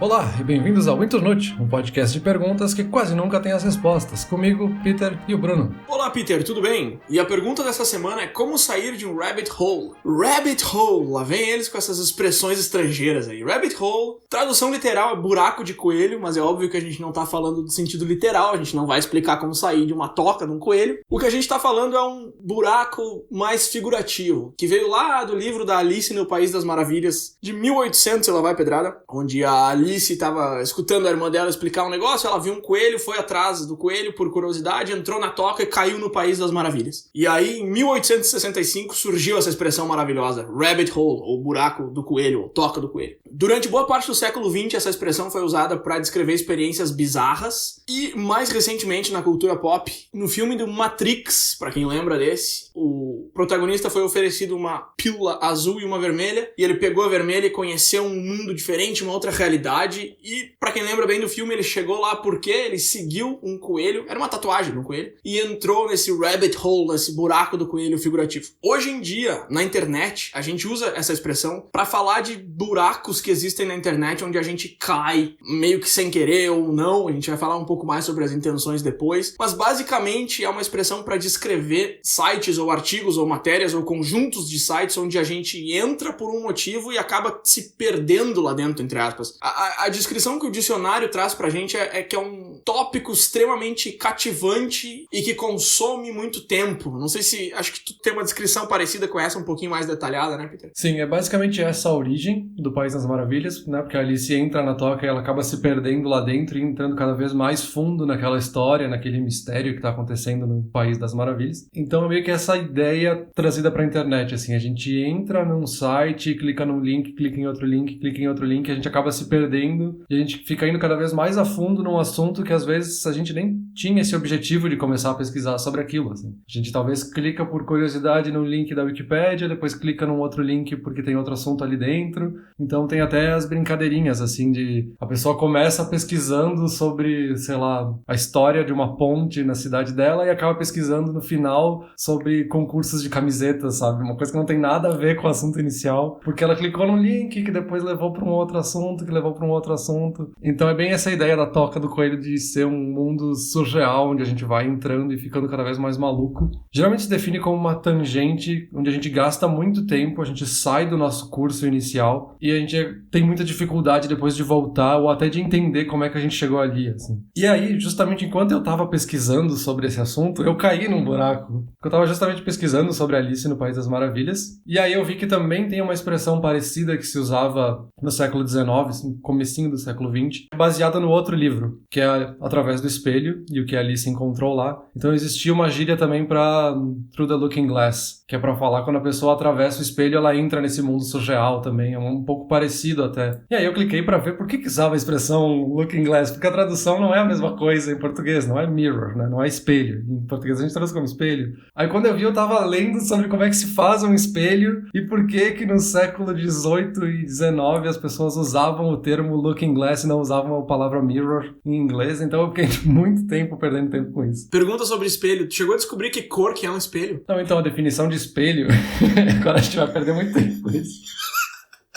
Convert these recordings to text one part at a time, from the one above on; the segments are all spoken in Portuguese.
Olá e bem-vindos ao Internute, um podcast de perguntas que quase nunca tem as respostas. Comigo, Peter e o Bruno. Olá, Peter, tudo bem? E a pergunta dessa semana é como sair de um rabbit hole? Rabbit hole, lá vem eles com essas expressões estrangeiras aí. Rabbit hole, tradução literal é buraco de coelho, mas é óbvio que a gente não tá falando do sentido literal, a gente não vai explicar como sair de uma toca de um coelho. O que a gente tá falando é um buraco mais figurativo, que veio lá do livro da Alice no País das Maravilhas, de 1800, ela vai pedrada, onde a Alice estava escutando a irmã dela explicar um negócio, ela viu um coelho, foi atrás do coelho por curiosidade, entrou na toca e caiu no País das Maravilhas. E aí, em 1865, surgiu essa expressão maravilhosa, rabbit hole, ou buraco do coelho, ou toca do coelho. Durante boa parte do século XX, essa expressão foi usada para descrever experiências bizarras e, mais recentemente, na cultura pop, no filme do Matrix, para quem lembra desse, o protagonista foi oferecido uma pílula azul e uma vermelha, e ele pegou a vermelha e conheceu um mundo diferente, uma outra realidade. E, pra quem lembra bem do filme, ele chegou lá porque ele seguiu um coelho, era uma tatuagem de um coelho, e entrou nesse rabbit hole, nesse buraco do coelho figurativo. Hoje em dia, na internet, a gente usa essa expressão pra falar de buracos que existem na internet, onde a gente cai, meio que sem querer ou não, a gente vai falar um pouco mais sobre as intenções depois, mas basicamente é uma expressão pra descrever sites ou artigos ou matérias ou conjuntos de sites onde a gente entra por um motivo e acaba se perdendo lá dentro, entre aspas. A descrição que o dicionário traz pra gente é que é um tópico extremamente cativante e que consome muito tempo. Não sei se... Acho que tu tem uma descrição parecida com essa, um pouquinho mais detalhada, né, Peter? Sim, é basicamente essa a origem do País das Maravilhas, né? Porque a Alice entra na toca e ela acaba se perdendo lá dentro e entrando cada vez mais fundo naquela história, naquele mistério que tá acontecendo no País das Maravilhas. Então é meio que essa ideia trazida pra internet, assim. A gente entra num site, clica num link, clica em outro link, clica em outro link, e a gente acaba se perdendo e a gente fica indo cada vez mais a fundo num assunto que às vezes a gente nem tinha esse objetivo de começar a pesquisar sobre aquilo, assim. A gente talvez clica por curiosidade no link da Wikipédia, depois clica num outro link porque tem outro assunto ali dentro. Então tem até as brincadeirinhas, assim, de... A pessoa começa pesquisando sobre, sei lá, a história de uma ponte na cidade dela e acaba pesquisando no final sobre concursos de camisetas, sabe? Uma coisa que não tem nada a ver com o assunto inicial, porque ela clicou num link que depois levou para um outro assunto, que levou para um outro assunto. Então é bem essa ideia da toca do coelho de ser um mundo surreal, onde a gente vai entrando e ficando cada vez mais maluco. Geralmente se define como uma tangente, onde a gente gasta muito tempo, a gente sai do nosso curso inicial e a gente tem muita dificuldade depois de voltar ou até de entender como é que a gente chegou ali, assim. E aí, justamente enquanto eu tava pesquisando sobre esse assunto, eu caí num buraco. Eu tava justamente pesquisando sobre Alice no País das Maravilhas, e aí eu vi que também tem uma expressão parecida que se usava no século XIX, comecinho do século XX, baseada no outro livro, que é Através do Espelho, e o que a Alice encontrou lá. Então existia uma gíria também para Through the Looking Glass, que é para falar quando a pessoa atravessa o espelho, ela entra nesse mundo surreal também, é um pouco parecido até. E aí eu cliquei para ver por que usava a expressão Looking Glass, porque a tradução não é a mesma coisa em português, não é mirror, né? Não é espelho. Em português a gente traduz como espelho. Aí quando eu vi, eu tava lendo sobre como é que se faz um espelho e por que no século XVIII e XIX as pessoas usavam o termo Looking Glass e não usavam a palavra mirror em inglês, então eu fiquei muito tempo perdendo tempo com isso. Pergunta sobre espelho. Tu chegou a descobrir que cor que é um espelho? Não, então a definição de espelho, agora a gente vai perder muito tempo com isso.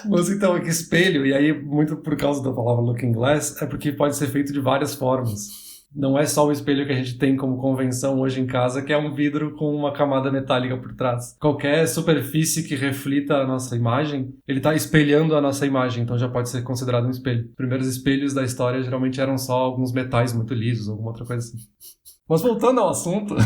Mas então, é que espelho, e aí muito por causa da palavra looking glass, é porque pode ser feito de várias formas. Não é só o espelho que a gente tem como convenção hoje em casa, que é um vidro com uma camada metálica por trás. Qualquer superfície que reflita a nossa imagem, ele está espelhando a nossa imagem, então já pode ser considerado um espelho. Os primeiros espelhos da história geralmente eram só alguns metais muito lisos, alguma outra coisa assim. Mas voltando ao assunto...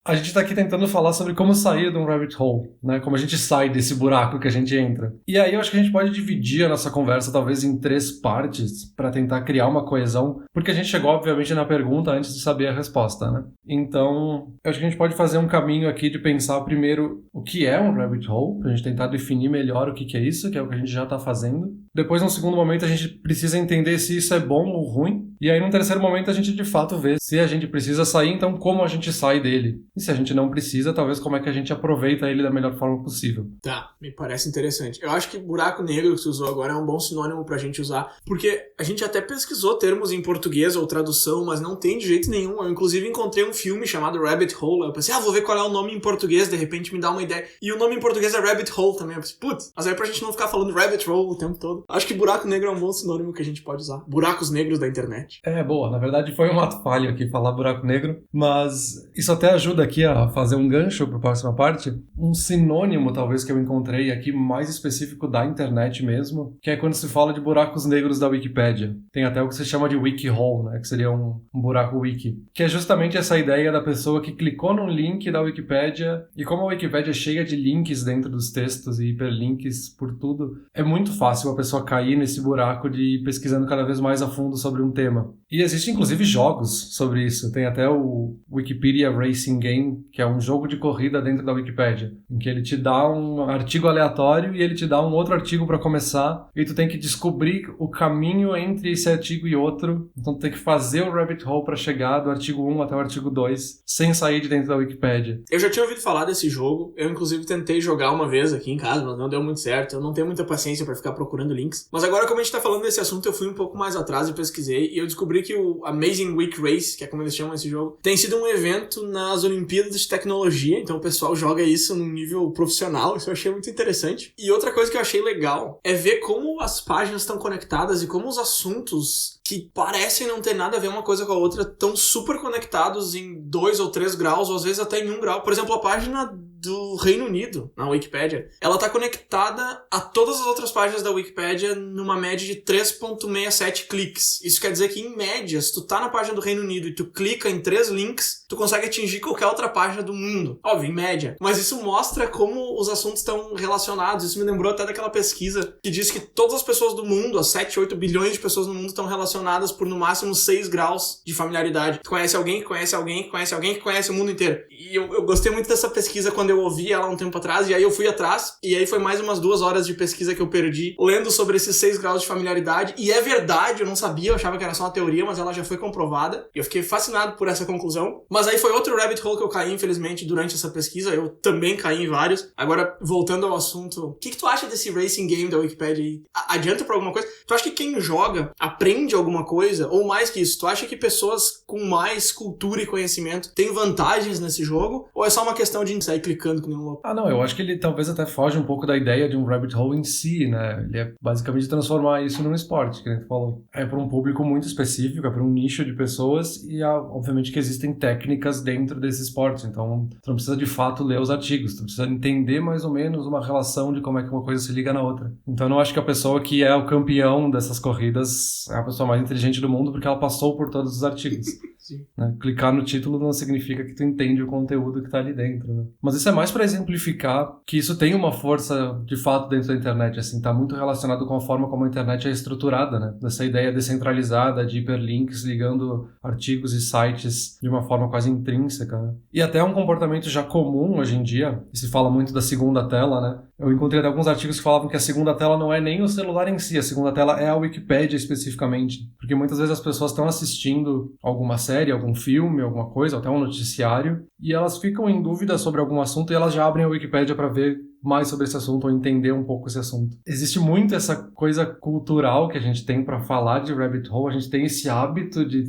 A gente tá aqui tentando falar sobre como sair de um rabbit hole, né? Como a gente sai desse buraco que a gente entra. E aí eu acho que a gente pode dividir a nossa conversa talvez em 3 partes para tentar criar uma coesão, porque a gente chegou obviamente na pergunta antes de saber a resposta, né? Então, eu acho que a gente pode fazer um caminho aqui de pensar primeiro o que é um rabbit hole, pra gente tentar definir melhor o que é isso, que é o que a gente já tá fazendo. Depois, num segundo momento, a gente precisa entender se isso é bom ou ruim. E aí, num terceiro momento, a gente de fato vê se a gente precisa sair, então como a gente sai dele. E se a gente não precisa, talvez como é que a gente aproveita ele da melhor forma possível. Tá, me parece interessante. Eu acho que buraco negro que você usou agora é um bom sinônimo pra gente usar, porque a gente até pesquisou termos em português ou tradução, mas não tem de jeito nenhum. Eu, inclusive, encontrei um filme chamado Rabbit Hole. Eu pensei, vou ver qual é o nome em português, de repente me dá uma ideia. E o nome em português é Rabbit Hole também. Eu pensei, putz, mas aí pra gente não ficar falando Rabbit Hole o tempo todo. Acho que buraco negro é um bom sinônimo que a gente pode usar. Buracos negros da internet. Boa. Na verdade foi um ato falho aqui falar buraco negro, mas isso até ajuda aqui a fazer um gancho para a próxima parte. Um sinônimo, talvez, que eu encontrei aqui mais específico da internet mesmo, que é quando se fala de buracos negros da Wikipédia. Tem até o que se chama de wikihole, né? Que seria um buraco wiki. Que é justamente essa ideia da pessoa que clicou num link da Wikipédia, e como a Wikipédia é cheia de links dentro dos textos e hiperlinks por tudo, é muito fácil a pessoa cair nesse buraco de ir pesquisando cada vez mais a fundo sobre um tema. E existem inclusive jogos sobre isso. Tem até o Wikipedia Racing Game, que é um jogo de corrida dentro da Wikipédia, em que ele te dá um artigo aleatório e ele te dá um outro artigo para começar, e tu tem que descobrir o caminho entre esse artigo e outro. Então tu tem que fazer o rabbit hole para chegar do artigo 1 até o artigo 2 sem sair de dentro da Wikipédia. Eu já tinha ouvido falar desse jogo. Eu inclusive tentei jogar uma vez aqui em casa, mas não deu muito certo. Eu não tenho muita paciência para ficar procurando links. Mas agora, como a gente tá falando desse assunto, eu fui um pouco mais atrás e pesquisei, e eu descobri que o Amazing Week Race, que é como eles chamam esse jogo, tem sido um evento nas Olimpíadas de Tecnologia. Então o pessoal joga isso num nível profissional. Isso eu achei muito interessante. E outra coisa que eu achei legal é ver como as páginas estão conectadas e como os assuntos que parecem não ter nada a ver uma coisa com a outra estão super conectados em 2 ou 3 graus, ou às vezes até em 1 grau. Por exemplo, a página do Reino Unido, na Wikipédia, ela tá conectada a todas as outras páginas da Wikipédia numa média de 3.67 cliques. Isso quer dizer que, em média, se tu tá na página do Reino Unido e tu clica em 3 links, tu consegue atingir qualquer outra página do mundo. Óbvio, em média. Mas isso mostra como os assuntos estão relacionados. Isso me lembrou até daquela pesquisa que diz que todas as pessoas do mundo, as 7, 8 bilhões de pessoas no mundo, estão relacionadas por no máximo 6 graus de familiaridade. Tu conhece alguém que conhece alguém que conhece alguém que conhece o mundo inteiro. E eu gostei muito dessa pesquisa quando eu ouvi ela um tempo atrás, e aí eu fui atrás, e aí foi mais umas 2 horas de pesquisa que eu perdi lendo sobre esses 6 graus de familiaridade. E é verdade, eu não sabia, eu achava que era só uma teoria, mas ela já foi comprovada, e eu fiquei fascinado por essa conclusão. Mas aí foi outro rabbit hole que eu caí, infelizmente, durante essa pesquisa. Eu também caí em vários. Agora, voltando ao assunto, o que tu acha desse racing game da Wikipedia aí? Adianta pra alguma coisa? Tu acha que quem joga aprende alguma coisa? Ou mais que isso, tu acha que pessoas com mais cultura e conhecimento têm vantagens nesse jogo? Ou é só uma questão de sair clicando com nenhum louco? Não, eu acho que ele talvez até foge um pouco da ideia de um rabbit hole em si, né? Ele é basicamente transformar isso num esporte, que a gente falou. É para um público muito específico, é para um nicho de pessoas, e obviamente que existem técnicas dentro desse esporte. Então, tu não precisa de fato ler os artigos, tu precisa entender mais ou menos uma relação de como é que uma coisa se liga na outra. Então, eu não acho que a pessoa que é o campeão dessas corridas é a pessoa mais inteligente do mundo, porque ela passou por todos os artigos. Sim. Né? Clicar no título não significa que tu entende o conteúdo que tá ali dentro, né? Mas isso é mais para exemplificar que isso tem uma força de fato dentro da internet, assim, tá muito relacionado com a forma como a internet é estruturada, né? Dessa ideia descentralizada de hiperlinks ligando artigos e sites de uma forma quase intrínseca, né? E até um comportamento já comum hoje em dia, e se fala muito da segunda tela, né? Eu encontrei até alguns artigos que falavam que a segunda tela não é nem o celular em si, a segunda tela é a Wikipédia especificamente, porque muitas vezes as pessoas estão assistindo alguma série, algum filme, alguma coisa, até um noticiário, e elas ficam em dúvida sobre algum assunto e elas já abrem a Wikipédia para ver mais sobre esse assunto ou entender um pouco esse assunto. Existe muito essa coisa cultural que a gente tem para falar de rabbit hole, a gente tem esse hábito de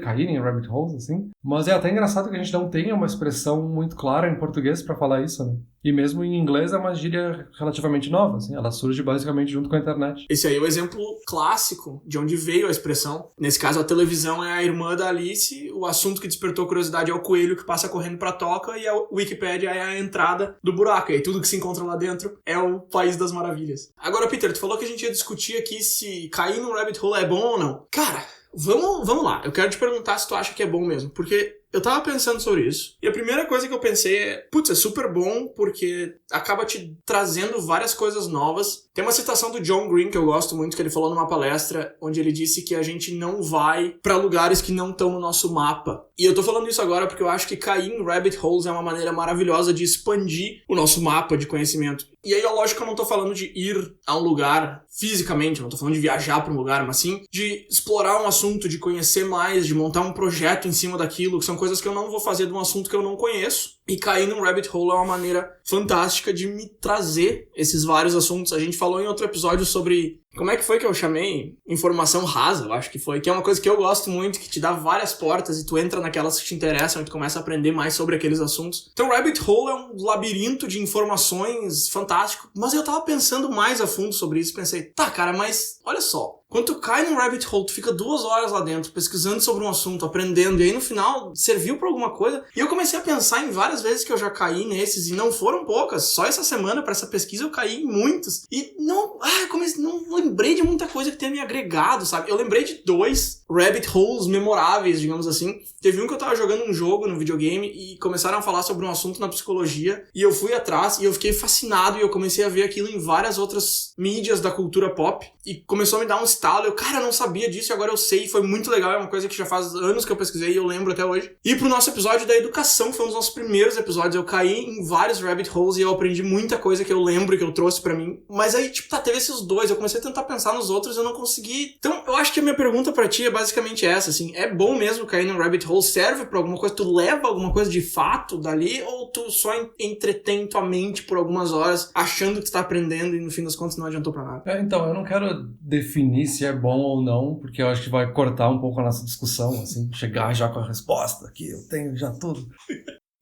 cair em rabbit holes, assim, mas é até engraçado que a gente não tenha uma expressão muito clara em português para falar isso, né? E mesmo em inglês é uma gíria relativamente nova, assim, ela surge basicamente junto com a internet. Esse aí é o exemplo clássico de onde veio a expressão. Nesse caso, a televisão é a irmã da Alice, o assunto que despertou curiosidade é o coelho que passa correndo pra toca, e a Wikipédia é a entrada do buraco. E aí tudo que se encontra lá dentro é o País das Maravilhas. Agora, Peter, tu falou que a gente ia discutir aqui se cair no rabbit hole é bom ou não. Cara, vamos lá. Eu quero te perguntar se tu acha que é bom mesmo, porque eu tava pensando sobre isso, e a primeira coisa que eu pensei é, putz, é super bom porque acaba te trazendo várias coisas novas. Tem uma citação do John Green que eu gosto muito, que ele falou numa palestra, onde ele disse que a gente não vai pra lugares que não estão no nosso mapa. E eu tô falando isso agora porque eu acho que cair em rabbit holes é uma maneira maravilhosa de expandir o nosso mapa de conhecimento. E aí, lógico que eu não tô falando de ir a um lugar fisicamente, não tô falando de viajar pra um lugar, mas sim de explorar um assunto, de conhecer mais, de montar um projeto em cima daquilo, que são coisas que eu não vou fazer de um assunto que eu não conheço. E cair num rabbit hole é uma maneira fantástica de me trazer esses vários assuntos. A gente falou em outro episódio sobre... Como é que foi que eu chamei? Informação rasa, eu acho que foi. Que é uma coisa que eu gosto muito, que te dá várias portas e tu entra naquelas que te interessam e tu começa a aprender mais sobre aqueles assuntos. Então, Rabbit Hole é um labirinto de informações fantástico. Mas eu tava pensando mais a fundo sobre isso. Pensei, tá, cara, mas olha só. Quando tu cai num rabbit hole, tu fica 2 horas lá dentro, pesquisando sobre um assunto, aprendendo, e aí no final serviu pra alguma coisa. E eu comecei a pensar em várias vezes que eu já caí nesses, e não foram poucas. Só essa semana, pra essa pesquisa, eu caí em muitos. E não lembrei de muita coisa que tenha me agregado, sabe? Eu lembrei de 2 rabbit holes memoráveis, digamos assim. Teve um que eu tava jogando um jogo no videogame e começaram a falar sobre um assunto na psicologia, e eu fui atrás e eu fiquei fascinado, e eu comecei a ver aquilo em várias outras mídias da cultura pop, e começou a me dar um estalo. Eu não sabia disso e agora eu sei, foi muito legal, é uma coisa que já faz anos que eu pesquisei e eu lembro até hoje. E pro nosso episódio da educação, que foi um dos nossos primeiros episódios, eu caí em vários rabbit holes e eu aprendi muita coisa que eu lembro, que eu trouxe pra mim. Mas aí, teve esses 2, eu comecei a tentar pensar nos outros e eu não consegui. Então, eu acho que a minha pergunta pra ti é basicamente essa, assim, é bom mesmo cair num rabbit hole? Serve pra alguma coisa? Tu leva alguma coisa de fato dali ou tu só entretém tua mente por algumas horas achando que tu tá aprendendo e no fim das contas não adiantou pra nada? Então, eu não quero definir se é bom ou não, porque eu acho que vai cortar um pouco a nossa discussão, assim, chegar já com a resposta, que eu tenho já tudo.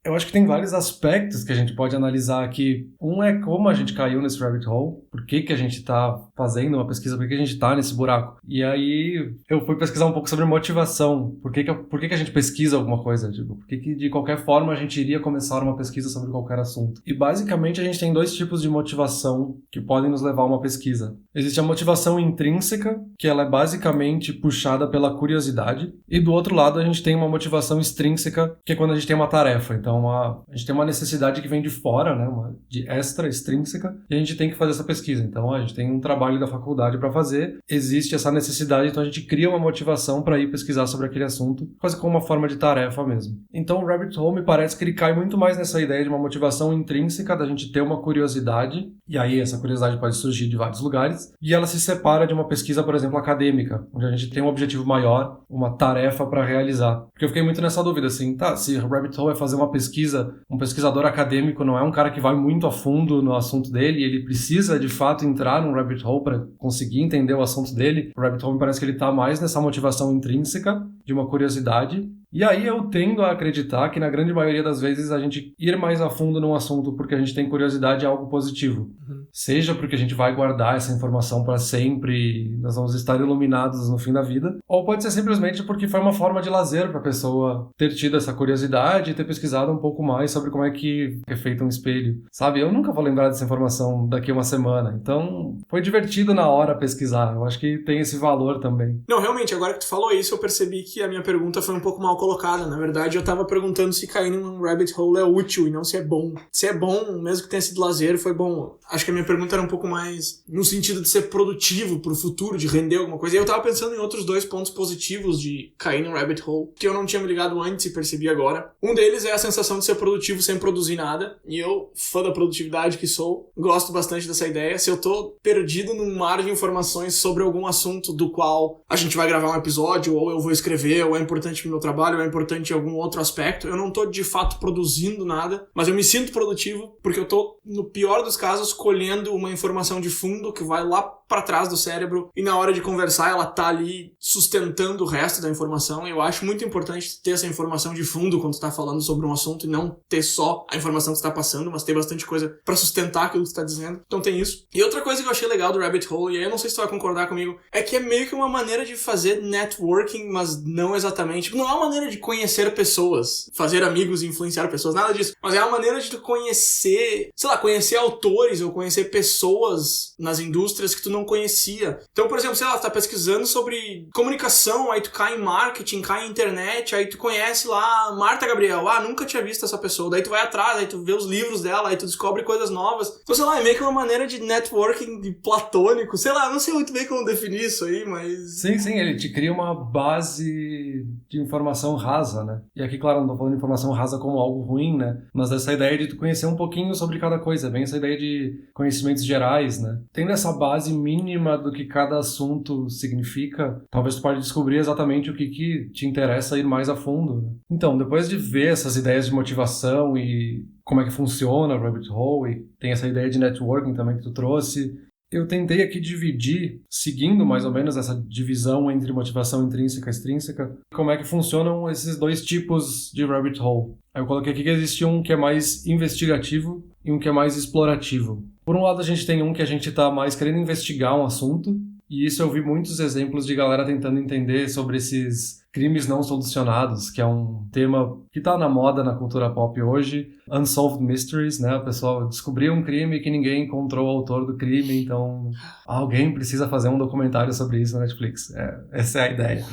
Eu acho que tem vários aspectos que a gente pode analisar aqui. Um é como a gente caiu nesse rabbit hole, por que a gente está fazendo uma pesquisa, por que a gente está nesse buraco. E aí eu fui pesquisar um pouco sobre motivação. Por que a gente pesquisa alguma coisa? Tipo, por que de qualquer forma a gente iria começar uma pesquisa sobre qualquer assunto? E basicamente a gente tem 2 tipos de motivação que podem nos levar a uma pesquisa. Existe a motivação intrínseca, que ela é basicamente puxada pela curiosidade. E do outro lado a gente tem uma motivação extrínseca, que é quando a gente tem uma tarefa. Então a gente tem uma necessidade que vem de fora, né, de extrínseca, e a gente tem que fazer essa pesquisa. Então a gente tem um trabalho da faculdade para fazer, existe essa necessidade, então a gente cria uma motivação para ir pesquisar sobre aquele assunto, quase como uma forma de tarefa mesmo. Então o rabbit hole me parece que ele cai muito mais nessa ideia de uma motivação intrínseca, da gente ter uma curiosidade, e aí essa curiosidade pode surgir de vários lugares, e ela se separa de uma pesquisa, por exemplo, acadêmica, onde a gente tem um objetivo maior, uma tarefa para realizar. Porque eu fiquei muito nessa dúvida, assim, se o rabbit hole é fazer uma pesquisa, um pesquisador acadêmico não é um cara que vai muito a fundo no assunto dele, ele precisa de fato entrar num rabbit hole para conseguir entender o assunto dele. O rabbit hole me parece que ele está mais nessa motivação intrínseca de uma curiosidade. E aí eu tendo a acreditar que na grande maioria das vezes a gente ir mais a fundo num assunto porque a gente tem curiosidade é algo positivo. Seja porque a gente vai guardar essa informação para sempre e nós vamos estar iluminados no fim da vida, ou pode ser simplesmente porque foi uma forma de lazer para a pessoa ter tido essa curiosidade e ter pesquisado um pouco mais sobre como é que é feito um espelho. Sabe, eu nunca vou lembrar dessa informação daqui a uma semana, então foi divertido na hora pesquisar. Eu acho que tem esse valor também. Não, realmente, agora que tu falou isso, eu percebi que a minha pergunta foi um pouco mal colocada. Na verdade, eu tava perguntando se cair num rabbit hole é útil e não se é bom. Se é bom, mesmo que tenha sido lazer, foi bom. Acho que a minha pergunta era um pouco mais no sentido de ser produtivo pro futuro, de render alguma coisa. E eu tava pensando em outros 2 pontos positivos de cair num rabbit hole, que eu não tinha me ligado antes e percebi agora. Um deles é a sensação de ser produtivo sem produzir nada. E eu, fã da produtividade que sou, gosto bastante dessa ideia. Se eu tô perdido num mar de informações sobre algum assunto do qual a gente vai gravar um episódio, ou eu vou escrever, ou é importante pro meu trabalho, ou é importante em algum outro aspecto, eu não tô de fato produzindo nada, mas eu me sinto produtivo porque eu tô, no pior dos casos, colhendo uma informação de fundo que vai lá pra trás do cérebro e na hora de conversar ela tá ali sustentando o resto da informação. Eu acho muito importante ter essa informação de fundo quando tu tá falando sobre um assunto e não ter só a informação que tu tá passando, mas ter bastante coisa pra sustentar aquilo que tu tá dizendo. Então tem isso. E outra coisa que eu achei legal do rabbit hole, e aí eu não sei se tu vai concordar comigo, é que é meio que uma maneira de fazer networking, mas não exatamente. Não é uma maneira de conhecer pessoas, fazer amigos e influenciar pessoas, nada disso. Mas é uma maneira de tu conhecer, sei lá, conhecer autores ou conhecer pessoas nas indústrias que tu não conhecia. Então, por exemplo, sei lá, tu tá pesquisando sobre comunicação, aí tu cai em marketing, cai em internet, aí tu conhece lá Marta Gabriel. Nunca tinha visto essa pessoa. Daí tu vai atrás, aí tu vê os livros dela, aí tu descobre coisas novas. Então, sei lá, é meio que uma maneira de networking de platônico. Sei lá, não sei muito bem como definir isso aí, mas... Sim, ele te cria uma base de informação informação rasa, né? E aqui, claro, não tô falando de informação rasa como algo ruim, né? Mas essa ideia de tu conhecer um pouquinho sobre cada coisa, bem essa ideia de conhecimentos gerais, né? Tendo essa base mínima do que cada assunto significa, talvez tu pode descobrir exatamente o que te interessa ir mais a fundo, né? Então, depois de ver essas ideias de motivação e como é que funciona o Rabbit Hole, e tem essa ideia de networking também que tu trouxe, eu tentei aqui dividir, seguindo mais ou menos essa divisão entre motivação intrínseca e extrínseca, como é que funcionam esses dois tipos de rabbit hole. Aí eu coloquei aqui que existe um que é mais investigativo e um que é mais explorativo. Por um lado, a gente tem um que a gente está mais querendo investigar um assunto, e isso eu vi muitos exemplos de galera tentando entender sobre esses crimes não solucionados, que é um tema que está na moda na cultura pop hoje. Unsolved Mysteries, né? O pessoal descobriu um crime que ninguém encontrou o autor do crime, então alguém precisa fazer um documentário sobre isso na Netflix. Essa é a ideia.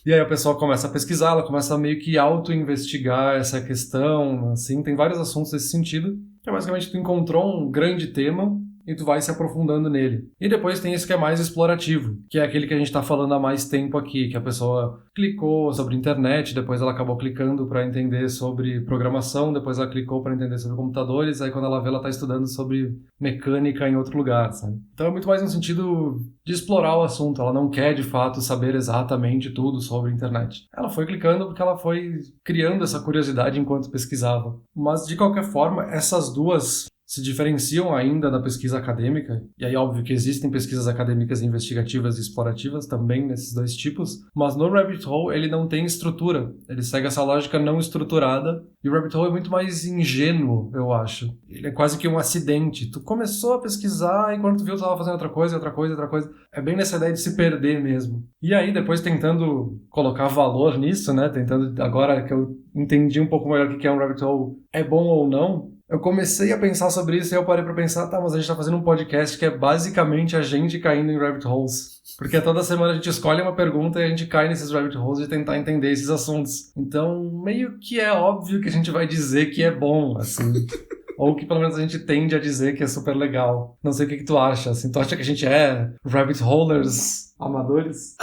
E aí o pessoal começa a pesquisar, ela começa a meio que auto-investigar essa questão, assim, tem vários assuntos nesse sentido, que é basicamente tu encontrou um grande tema e tu vai se aprofundando nele. E depois tem esse que é mais explorativo, que é aquele que a gente está falando há mais tempo aqui, que a pessoa clicou sobre internet, depois ela acabou clicando para entender sobre programação, depois ela clicou para entender sobre computadores, aí quando ela vê, ela está estudando sobre mecânica em outro lugar, sabe? Então é muito mais no sentido de explorar o assunto, ela não quer de fato saber exatamente tudo sobre a internet. Ela foi clicando porque ela foi criando essa curiosidade enquanto pesquisava. Mas de qualquer forma, essas duas se diferenciam ainda da pesquisa acadêmica, e aí óbvio que existem pesquisas acadêmicas investigativas e explorativas também nesses dois tipos, mas no Rabbit Hole ele não tem estrutura, ele segue essa lógica não estruturada, e o Rabbit Hole é muito mais ingênuo, eu acho. Ele é quase que um acidente, tu começou a pesquisar e quando tu viu tu estava fazendo outra coisa, é bem nessa ideia de se perder mesmo. E aí depois tentando colocar valor nisso, né, tentando, agora que eu entendi um pouco melhor o que é um Rabbit Hole, é bom ou não, eu comecei a pensar sobre isso e eu parei pra pensar, tá, mas a gente tá fazendo um podcast que é basicamente a gente caindo em rabbit holes. Porque toda semana a gente escolhe uma pergunta e a gente cai nesses rabbit holes de tentar entender esses assuntos. Então, meio que é óbvio que a gente vai dizer que é bom, assim. Ou que pelo menos a gente tende a dizer que é super legal. Não sei o que tu acha, assim. Tu acha que a gente é rabbit holers amadores?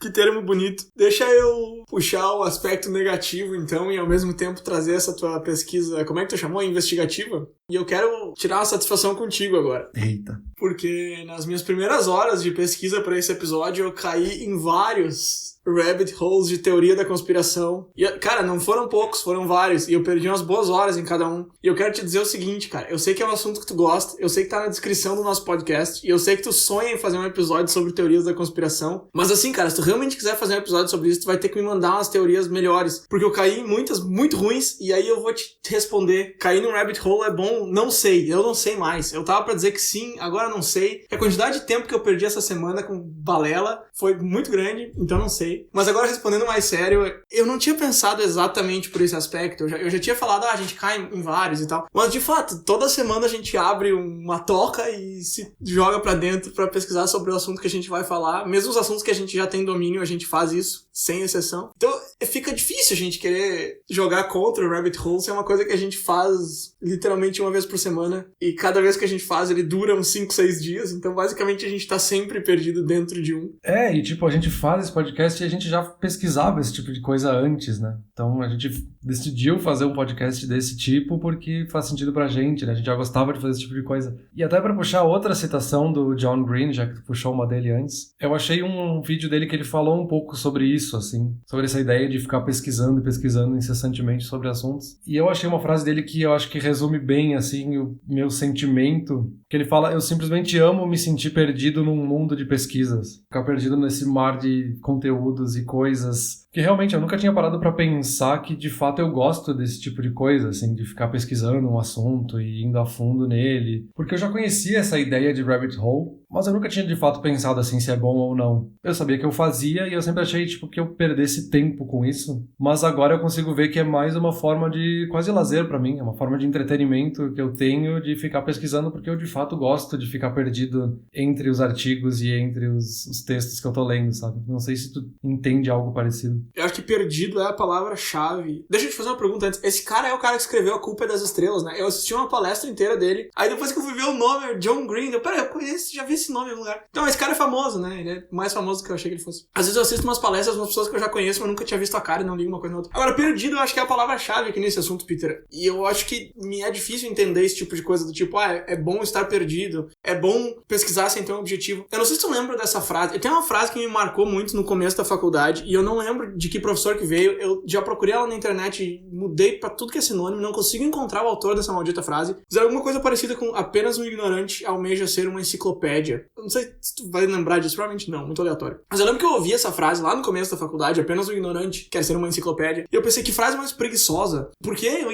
Que termo bonito. Deixa eu puxar o aspecto negativo, então, e ao mesmo tempo trazer essa tua pesquisa, como é que tu chamou? Investigativa? E eu quero tirar uma satisfação contigo agora. Eita. Porque nas minhas primeiras horas de pesquisa para esse episódio, eu caí em vários rabbit holes de teoria da conspiração. E, cara, não foram poucos, foram vários. E eu perdi umas boas horas em cada um. E eu quero te dizer o seguinte, cara. Eu sei que é um assunto que tu gosta. Eu sei que tá na descrição do nosso podcast. E eu sei que tu sonha em fazer um episódio sobre teorias da conspiração. Mas assim, cara, se tu realmente quiser fazer um episódio sobre isso, tu vai ter que me mandar umas teorias melhores. Porque eu caí em muitas muito ruins. E aí eu vou te responder. Cair num rabbit hole é bom? Não sei. Eu não sei mais. Eu tava pra dizer que sim, agora não sei. A quantidade de tempo que eu perdi essa semana com balela foi muito grande. Então não sei. Mas agora, respondendo mais sério, eu não tinha pensado exatamente por esse aspecto. Eu já tinha falado, a gente cai em vários e tal. Mas, de fato, toda semana a gente abre uma toca e se joga pra dentro pra pesquisar sobre o assunto que a gente vai falar. Mesmo os assuntos que a gente já tem domínio, a gente faz isso, sem exceção. Então, fica difícil a gente querer jogar contra o rabbit hole. Isso é uma coisa que a gente faz literalmente uma vez por semana. E cada vez que a gente faz, ele dura uns 5, 6 dias. Então, basicamente, a gente tá sempre perdido dentro de um. E tipo, a gente faz esse podcast e a gente já pesquisava esse tipo de coisa antes, né? Então a gente decidiu fazer um podcast desse tipo porque faz sentido pra gente, né? A gente já gostava de fazer esse tipo de coisa. E até pra puxar outra citação do John Green, já que tu puxou uma dele antes, eu achei um vídeo dele que ele falou um pouco sobre isso, assim, sobre essa ideia de ficar pesquisando e pesquisando incessantemente sobre assuntos. E eu achei uma frase dele que eu acho que resume bem, assim, o meu sentimento, que ele fala, eu simplesmente amo me sentir perdido num mundo de pesquisas. Ficar perdido nesse mar de conteúdos e coisas que realmente eu nunca tinha parado pra pensar que de fato eu gosto desse tipo de coisa, assim, de ficar pesquisando um assunto e indo a fundo nele. Porque eu já conhecia essa ideia de rabbit hole, mas eu nunca tinha de fato pensado assim se é bom ou não. Eu sabia que eu fazia e eu sempre achei tipo que eu perdesse tempo com isso, mas agora eu consigo ver que é mais uma forma de quase lazer pra mim, é uma forma de entretenimento que eu tenho de ficar pesquisando porque eu de fato gosto de ficar perdido entre os artigos e entre os textos que eu tô lendo, sabe? Não sei se tu entende algo parecido. Eu acho que perdido é a palavra-chave. Deixa eu te fazer uma pergunta antes. Esse cara é o cara que escreveu A Culpa é das Estrelas, né? Eu assisti uma palestra inteira dele. Aí depois que eu fui ver o nome, é John Green. Peraí, eu conheço, já vi esse nome em algum lugar. Então, esse cara é famoso, né? Ele é mais famoso do que eu achei que ele fosse. Às vezes eu assisto umas palestras de umas pessoas que eu já conheço, mas nunca tinha visto a cara e não ligo uma coisa na outra. Agora, perdido eu acho que é a palavra-chave aqui nesse assunto, Peter. E eu acho que me é difícil entender esse tipo de coisa do tipo, é bom estar perdido, é bom pesquisar sem ter um objetivo. Eu não sei se tu lembra dessa frase. Tem uma frase que me marcou muito no começo da faculdade e eu não lembro de que professor que veio. Eu já procurei ela na internet e mudei pra tudo que é sinônimo, não consigo encontrar o autor dessa maldita frase. Dizer alguma coisa parecida com apenas um ignorante almeja ser uma enciclopédia. Eu não sei se tu vai lembrar disso, provavelmente não, muito aleatório. Mas eu lembro que eu ouvi essa frase lá no começo da faculdade, apenas um ignorante quer ser uma enciclopédia. E eu pensei, que frase mais preguiçosa. Por quê?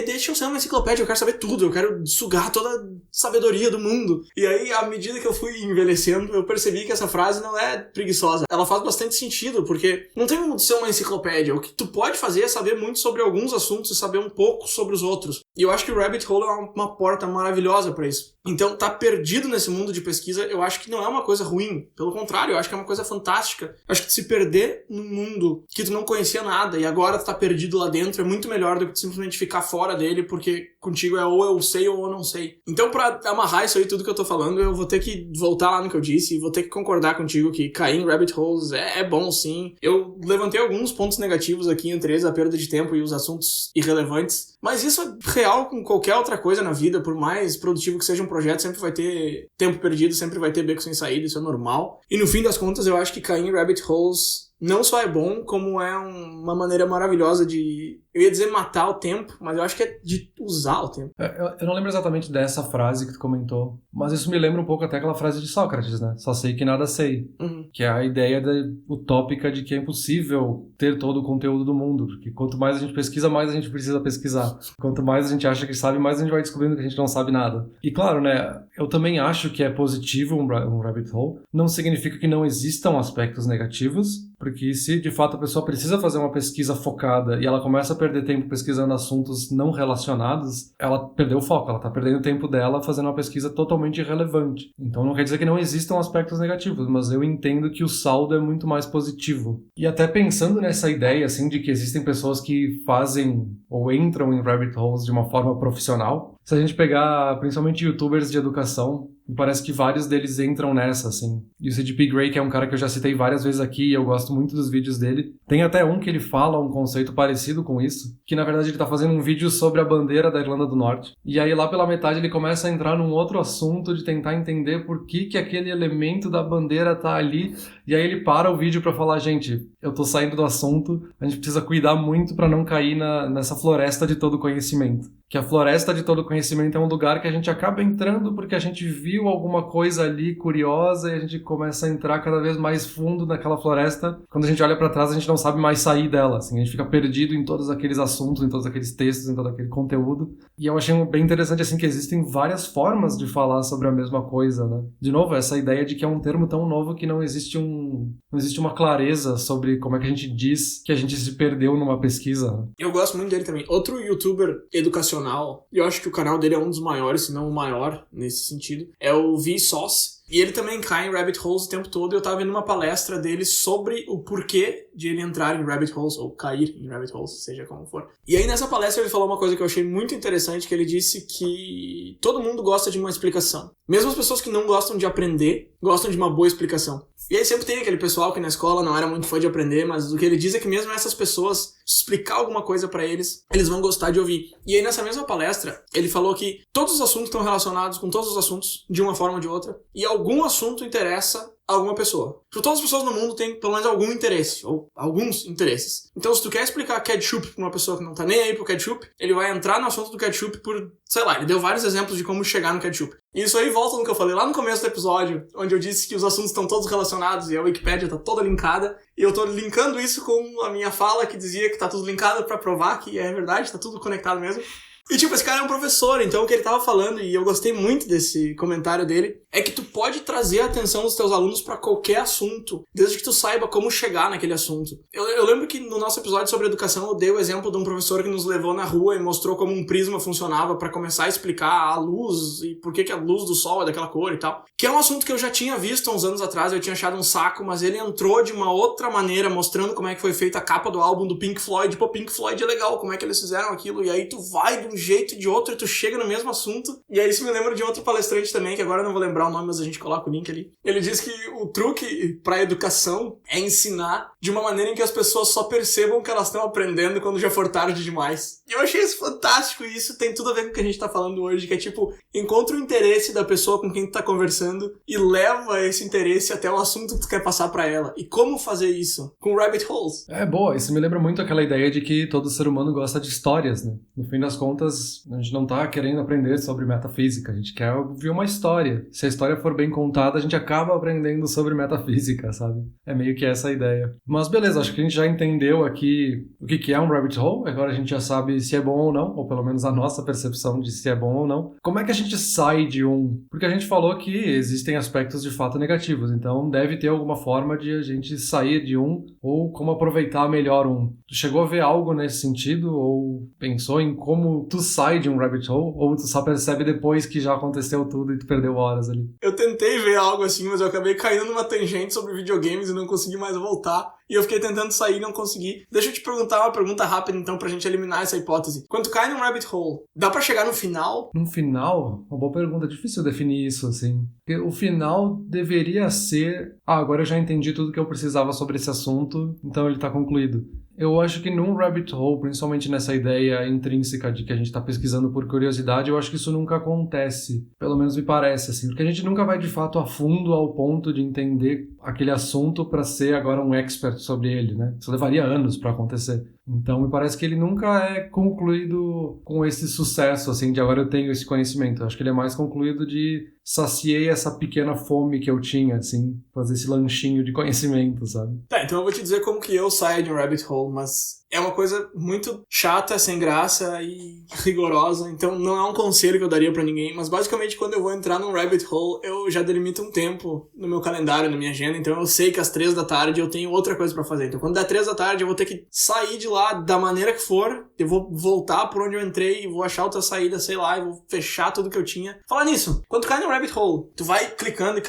Deixa eu ser uma enciclopédia, eu quero saber tudo, eu quero sugar toda a sabedoria do mundo. E aí, à medida que eu fui envelhecendo, eu percebi que essa frase não é preguiçosa. Ela faz bastante sentido, porque não tem como ser uma enciclopédia. O que tu pode fazer é saber muito sobre alguns assuntos e saber um pouco sobre os outros. E eu acho que o Rabbit Hole é uma porta maravilhosa pra isso. Então, tá perdido nesse mundo de pesquisa, eu acho que não é uma coisa ruim. Pelo contrário, eu acho que é uma coisa fantástica. Eu acho que se perder num mundo que tu não conhecia nada e agora tu tá perdido lá dentro é muito melhor do que tu simplesmente ficar fora dele, porque contigo é ou eu sei ou eu não sei. Então, pra amarrar isso aí, tudo que eu tô falando, eu vou ter que voltar lá no que eu disse e vou ter que concordar contigo que cair em rabbit holes é bom, sim. Eu levantei alguns pontos negativos aqui, entre eles a perda de tempo e os assuntos irrelevantes, mas isso é real com qualquer outra coisa na vida. Por mais produtivo que seja um projeto, sempre vai ter tempo perdido, sempre vai ter beco sem saída, isso é normal. E no fim das contas, eu acho que cair em rabbit holes não só é bom, como é uma maneira maravilhosa de... Eu ia dizer matar o tempo, mas eu acho que é de usar o tempo. Eu não lembro exatamente dessa frase que tu comentou, mas isso me lembra um pouco até aquela frase de Sócrates, né? Só sei que nada sei. Uhum. Que é a ideia utópica de que é impossível ter todo o conteúdo do mundo. Porque quanto mais a gente pesquisa, mais a gente precisa pesquisar. Quanto mais a gente acha que sabe, mais a gente vai descobrindo que a gente não sabe nada. E claro, né? Eu também acho que é positivo um rabbit hole. Não significa que não existam aspectos negativos. Porque se de fato a pessoa precisa fazer uma pesquisa focada e ela começa a perder tempo pesquisando assuntos não relacionados, ela perdeu o foco, ela está perdendo o tempo dela fazendo uma pesquisa totalmente irrelevante. Então não quer dizer que não existam aspectos negativos, mas eu entendo que o saldo é muito mais positivo. E até pensando nessa ideia assim de que existem pessoas que fazem ou entram em rabbit holes de uma forma profissional, se a gente pegar principalmente youtubers de educação, parece que vários deles entram nessa, assim. E o CDP Grey, que é um cara que eu já citei várias vezes aqui e eu gosto muito dos vídeos dele. Tem até um que ele fala um conceito parecido com isso, que na verdade ele tá fazendo um vídeo sobre a bandeira da Irlanda do Norte. E aí lá pela metade ele começa a entrar num outro assunto de tentar entender por que aquele elemento da bandeira tá ali. E aí ele para o vídeo pra falar, gente, eu tô saindo do assunto, a gente precisa cuidar muito pra não cair nessa floresta de todo conhecimento. Que a floresta de todo conhecimento é um lugar que a gente acaba entrando porque a gente viu alguma coisa ali curiosa e a gente começa a entrar cada vez mais fundo naquela floresta. Quando a gente olha pra trás, a gente não sabe mais sair dela, assim. A gente fica perdido em todos aqueles assuntos, em todos aqueles textos, em todo aquele conteúdo. E eu achei bem interessante, assim, que existem várias formas de falar sobre a mesma coisa, né? De novo, essa ideia de que é um termo tão novo que não existe uma clareza sobre como é que a gente diz que a gente se perdeu numa pesquisa, né? Eu gosto muito dele também. Outro youtuber educacional, eu acho que o canal dele é um dos maiores, se não o maior nesse sentido, é o Vsauce. E ele também cai em rabbit holes o tempo todo. Eu tava vendo uma palestra dele sobre o porquê de ele entrar em rabbit holes, ou cair em rabbit holes, seja como for. E aí nessa palestra ele falou uma coisa que eu achei muito interessante, que ele disse que todo mundo gosta de uma explicação. Mesmo as pessoas que não gostam de aprender, gostam de uma boa explicação. E aí sempre tem aquele pessoal que na escola não era muito fã de aprender, mas o que ele diz é que mesmo essas pessoas, explicar alguma coisa pra eles, eles vão gostar de ouvir. E aí nessa mesma palestra, ele falou que todos os assuntos estão relacionados com todos os assuntos, de uma forma ou de outra, e algum assunto interessa a alguma pessoa. Porque todas as pessoas no mundo têm pelo menos algum interesse, ou alguns interesses. Então se tu quer explicar ketchup pra uma pessoa que não tá nem aí pro ketchup, ele vai entrar no assunto do ketchup por, sei lá, ele deu vários exemplos de como chegar no ketchup. E isso aí volta no que eu falei lá no começo do episódio, onde eu disse que os assuntos estão todos relacionados e a Wikipédia tá toda linkada. E eu tô linkando isso com a minha fala que dizia que tá tudo linkado pra provar que é verdade, tá tudo conectado mesmo. E tipo, esse cara é um professor, então o que ele tava falando, e eu gostei muito desse comentário dele, é que tu pode trazer a atenção dos teus alunos pra qualquer assunto, desde que tu saiba como chegar naquele assunto. Eu lembro que no nosso episódio sobre educação eu dei o exemplo de um professor que nos levou na rua e mostrou como um prisma funcionava pra começar a explicar a luz e por que a luz do sol é daquela cor e tal. Que é um assunto que eu já tinha visto há uns anos atrás, eu tinha achado um saco, mas ele entrou de uma outra maneira, mostrando como é que foi feita a capa do álbum do Pink Floyd. Pô, Pink Floyd é legal, como é que eles fizeram aquilo, e aí tu vai de um jeito e de outro e tu chega no mesmo assunto. E aí isso me lembra de outro palestrante também, que agora eu não vou lembrar o nome, mas a gente coloca o link ali. Ele diz que o truque pra educação é ensinar de uma maneira em que as pessoas só percebam que elas estão aprendendo quando já for tarde demais. E eu achei isso fantástico, e isso tem tudo a ver com o que a gente tá falando hoje, que é tipo, encontra o interesse da pessoa com quem tu tá conversando e leva esse interesse até o assunto que tu quer passar pra ela. E como fazer isso? Com rabbit holes. É boa, isso me lembra muito aquela ideia de que todo ser humano gosta de histórias, né? No fim das contas, a gente não tá querendo aprender sobre metafísica, a gente quer ouvir uma história. Se a história for bem contada, a gente acaba aprendendo sobre metafísica, sabe? É meio que essa a ideia. Mas beleza, acho que a gente já entendeu aqui o que é um rabbit hole, agora a gente já sabe se é bom ou não, ou pelo menos a nossa percepção de se é bom ou não. Como é que a gente sai de um? Porque a gente falou que existem aspectos de fato negativos, então deve ter alguma forma de a gente sair de um, ou como aproveitar melhor um. Tu chegou a ver algo nesse sentido, ou pensou em como tu sai de um rabbit hole, ou tu só percebe depois que já aconteceu tudo e tu perdeu horas ali? Eu tentei ver algo assim, mas eu acabei caindo numa tangente sobre videogames e não consegui mais voltar. E eu fiquei tentando sair e não consegui. Deixa eu te perguntar uma pergunta rápida, então, pra gente eliminar essa hipótese. Quando tu cai num rabbit hole, dá pra chegar no final? No final? Uma boa pergunta. Difícil definir isso, assim. Porque o final deveria ser... agora eu já entendi tudo que eu precisava sobre esse assunto, então ele tá concluído. Eu acho que num rabbit hole, principalmente nessa ideia intrínseca de que a gente está pesquisando por curiosidade, eu acho que isso nunca acontece. Pelo menos me parece, assim. Porque a gente nunca vai, de fato, a fundo ao ponto de entender aquele assunto para ser agora um expert sobre ele, né? Isso levaria anos para acontecer. Então, me parece que ele nunca é concluído com esse sucesso, assim, de agora eu tenho esse conhecimento. Eu acho que ele é mais concluído de saciei essa pequena fome que eu tinha, assim, fazer esse lanchinho de conhecimento, sabe? Tá, então eu vou te dizer como que eu saio de um rabbit hole, mas é uma coisa muito chata, sem graça e rigorosa, então não é um conselho que eu daria pra ninguém, mas basicamente quando eu vou entrar num rabbit hole, eu já delimito um tempo no meu calendário, na minha agenda, então eu sei que às 3 da tarde eu tenho outra coisa pra fazer. Então quando der 3 da tarde eu vou ter que sair de lá da maneira que for, eu vou voltar por onde eu entrei e vou achar outra saída, sei lá, e vou fechar tudo que eu tinha. Falar nisso, quando tu cai no rabbit hole, tu vai clicando,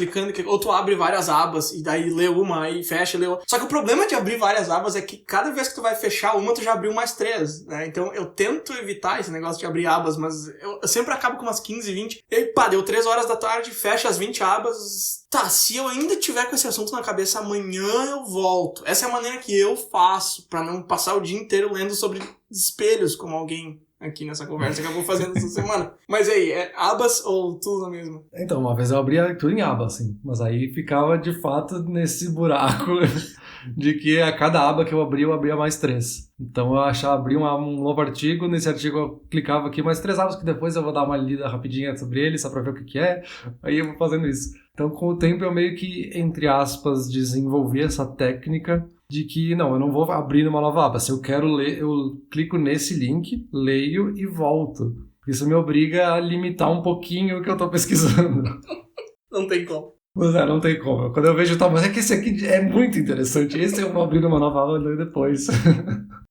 ou tu abre várias abas e daí lê uma, aí fecha, lê outra. Só que o problema de abrir várias abas é que cada vez que tu vai fechar uma, tu já abriu mais 3, né? Então eu tento evitar esse negócio de abrir abas, mas eu sempre acabo com umas 15, 20. E aí, pá, deu 3 horas da tarde, fecha as 20 abas. Tá, se eu ainda tiver com esse assunto na cabeça, amanhã eu volto. Essa é a maneira que eu faço pra não passar o dia inteiro lendo sobre espelhos, como alguém aqui nessa conversa que eu vou fazendo essa semana. Mas aí, é abas ou tudo na mesma? Então, uma vez eu abria tudo em aba, assim. Mas aí ficava, de fato, nesse buraco de que a cada aba que eu abria mais 3. Então eu abria um novo artigo, nesse artigo eu clicava aqui mais 3 abas, que depois eu vou dar uma lida rapidinha sobre ele, só pra ver o que é. Aí eu vou fazendo isso. Então, com o tempo, eu meio que, entre aspas, desenvolvi essa técnica de que, não, eu não vou abrir uma nova aba. Se eu quero ler, eu clico nesse link, leio e volto. Isso me obriga a limitar um pouquinho o que eu tô pesquisando. Não tem como. Mas não tem como. Quando eu vejo, tá, mas é que esse aqui é muito interessante. Esse eu vou abrir uma nova aba e leio depois.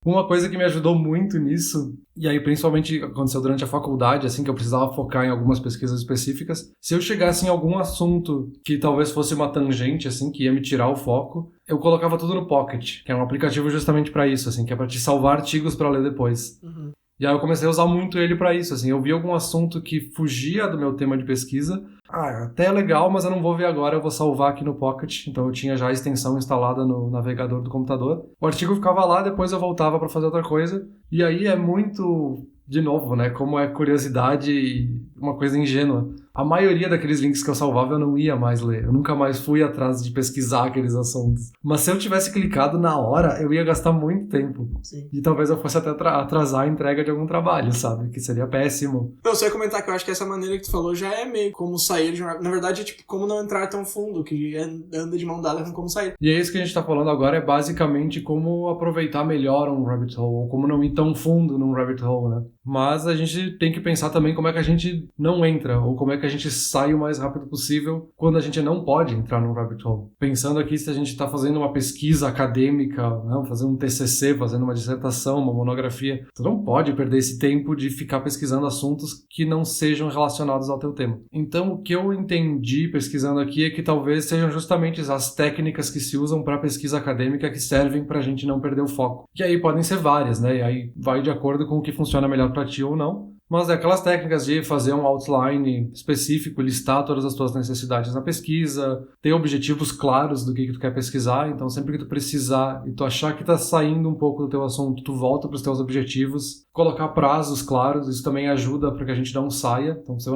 Uma coisa que me ajudou muito nisso, e aí principalmente aconteceu durante a faculdade, assim, que eu precisava focar em algumas pesquisas específicas, se eu chegasse em algum assunto que talvez fosse uma tangente, assim, que ia me tirar o foco, eu colocava tudo no Pocket, que é um aplicativo justamente para isso, assim, que é para te salvar artigos para ler depois. Uhum. E aí eu comecei a usar muito ele para isso, assim, eu vi algum assunto que fugia do meu tema de pesquisa, até é legal, mas eu não vou ver agora, eu vou salvar aqui no Pocket. Então eu tinha já a extensão instalada no navegador do computador. O artigo ficava lá, depois eu voltava para fazer outra coisa. E aí é muito, de novo, né, como é curiosidade e uma coisa ingênua. A maioria daqueles links que eu salvava eu não ia mais ler. Eu nunca mais fui atrás de pesquisar aqueles assuntos. Mas se eu tivesse clicado na hora, eu ia gastar muito tempo. Sim. E talvez eu fosse até atrasar a entrega de algum trabalho, sabe? Que seria péssimo. Eu só ia comentar que eu acho que essa maneira que tu falou já é meio como sair de um... Na verdade, é tipo como não entrar tão fundo, que anda de mão dada com como sair. E é isso que a gente tá falando agora, é basicamente como aproveitar melhor um rabbit hole, ou como não ir tão fundo num rabbit hole, né? mas a gente tem que pensar também como é que a gente não entra, ou como é que a gente sai o mais rápido possível quando a gente não pode entrar num rabbit hole. Pensando aqui se a gente está fazendo uma pesquisa acadêmica, né, fazendo um TCC, fazendo uma dissertação, uma monografia, tu não pode perder esse tempo de ficar pesquisando assuntos que não sejam relacionados ao teu tema. Então, o que eu entendi pesquisando aqui é que talvez sejam justamente as técnicas que se usam para pesquisa acadêmica que servem para a gente não perder o foco. Que aí podem ser várias, né? E aí vai de acordo com o que funciona melhor para ti ou não. Mas é aquelas técnicas de fazer um outline específico, listar todas as tuas necessidades na pesquisa, ter objetivos claros do que tu quer pesquisar, então sempre que tu precisar e tu achar que tá saindo um pouco do teu assunto, tu volta pros teus objetivos, colocar prazos claros, isso também ajuda para que a gente não saia. Então se eu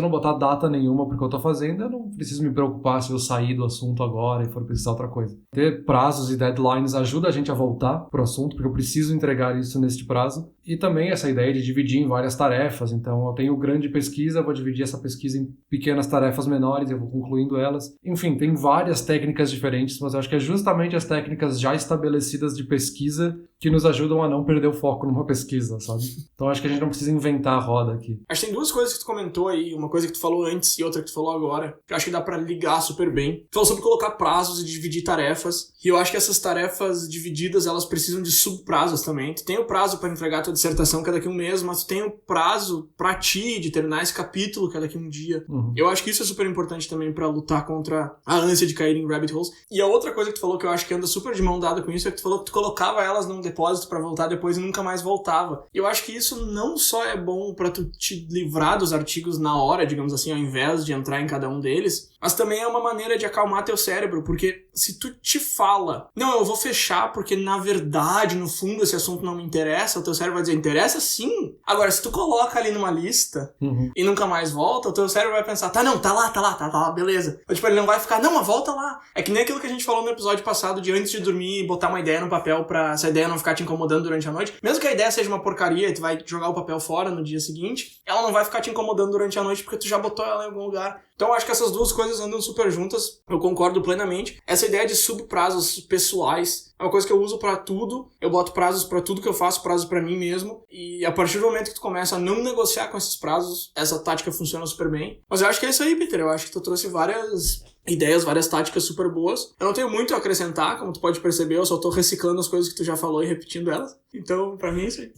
não botar data nenhuma porque eu tô fazendo, eu não preciso me preocupar se eu sair do assunto agora e for precisar outra coisa. Ter prazos e deadlines ajuda a gente a voltar pro assunto, porque eu preciso entregar isso neste prazo. E também essa ideia de dividir em várias tarefas. Então, eu tenho grande pesquisa, vou dividir essa pesquisa em pequenas tarefas menores, eu vou concluindo elas. Enfim, tem várias técnicas diferentes, mas eu acho que é justamente as técnicas já estabelecidas de pesquisa que nos ajudam a não perder o foco numa pesquisa, sabe? Então, acho que a gente não precisa inventar a roda aqui. Acho que tem duas coisas que tu comentou aí, uma coisa que tu falou antes e outra que tu falou agora, que eu acho que dá pra ligar super bem. Tu falou sobre colocar prazos e dividir tarefas, e eu acho que essas tarefas divididas, elas precisam de subprazos também. Tu tem o prazo pra entregar a tua dissertação, que é daqui a um mês, mas tu tem o prazo pra ti de terminar esse capítulo, que é daqui a um dia. Eu acho que isso é super importante também pra lutar contra a ânsia de cair em rabbit holes. E a outra coisa que tu falou que eu acho que anda super de mão dada com isso é que tu falou que tu colocava elas num depósito pra voltar depois e nunca mais voltava. E eu acho que isso não só é bom pra tu te livrar dos artigos na hora, digamos assim, ao invés de entrar em cada um deles, mas também é uma maneira de acalmar teu cérebro, porque se tu te fala, não, eu vou fechar porque na verdade, no fundo, esse assunto não me interessa, o teu cérebro vai dizer, interessa sim. Agora, se tu coloca ali numa lista e nunca mais volta, o teu cérebro vai pensar, tá lá, beleza. Ou, tipo, ele não vai ficar, não, mas volta lá. É que nem aquilo que a gente falou no episódio passado de antes de dormir, botar uma ideia no papel pra essa ideia não ficar te incomodando durante a noite. Mesmo que a ideia seja uma porcaria e tu vai jogar o papel fora no dia seguinte, ela não vai ficar te incomodando durante a noite porque tu já botou ela em algum lugar. Então eu acho que essas duas coisas andam super juntas, eu concordo plenamente. Essa ideia de subprazos pessoais é uma coisa que eu uso pra tudo, eu boto prazos pra tudo que eu faço, prazos pra mim mesmo, e a partir do momento que tu começa a não negociar com esses prazos, essa tática funciona super bem. Mas eu acho que é isso aí, Peter, eu acho que tu trouxe várias ideias, várias táticas super boas. Eu não tenho muito a acrescentar, como tu pode perceber, eu só tô reciclando as coisas que tu já falou e repetindo elas. Então, pra mim é isso aí.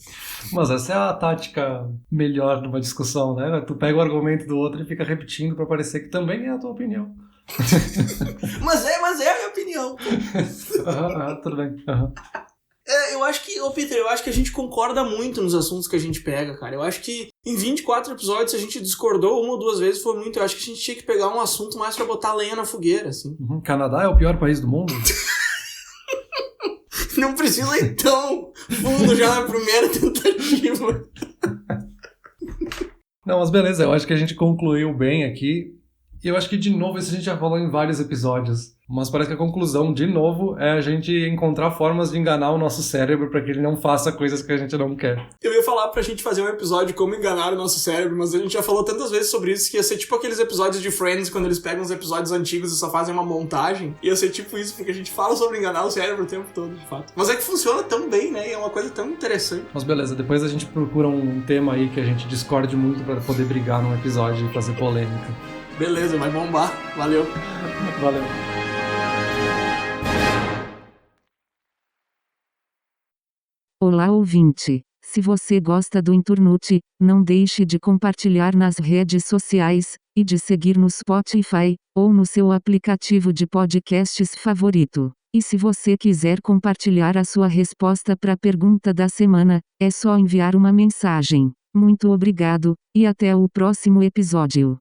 Mas essa é a tática melhor numa discussão, né? Tu pega o argumento do outro e fica repetindo pra parecer que também é a tua opinião. mas é a minha opinião. Tudo bem. Eu acho que, Peter, eu acho que a gente concorda muito nos assuntos que a gente pega, cara. Eu acho que em 24 episódios a gente discordou uma ou duas vezes, foi muito. Eu acho que a gente tinha que pegar um assunto mais pra botar lenha na fogueira, assim. Canadá é o pior país do mundo? Não precisa ir tão fundo já na primeira tentativa. Não, mas beleza, eu acho que a gente concluiu bem aqui. E eu acho que, de novo, isso a gente já falou em vários episódios. Mas parece que a conclusão, de novo, é a gente encontrar formas de enganar o nosso cérebro para que ele não faça coisas que a gente não quer. Eu ia falar pra gente fazer um episódio de como enganar o nosso cérebro, mas a gente já falou tantas vezes sobre isso que ia ser tipo aqueles episódios de Friends, quando eles pegam os episódios antigos e só fazem uma montagem. Ia ser tipo isso, porque a gente fala sobre enganar o cérebro o tempo todo, de fato. Mas é que funciona tão bem, né? E é uma coisa tão interessante. Mas beleza, depois a gente procura um tema aí que a gente discorde muito para poder brigar num episódio e fazer polêmica. Beleza, vai bombar. Valeu. Valeu. Olá, ouvinte. Se você gosta do Inturnute, não deixe de compartilhar nas redes sociais e de seguir no Spotify ou no seu aplicativo de podcasts favorito. E se você quiser compartilhar a sua resposta para a pergunta da semana, é só enviar uma mensagem. Muito obrigado e até o próximo episódio.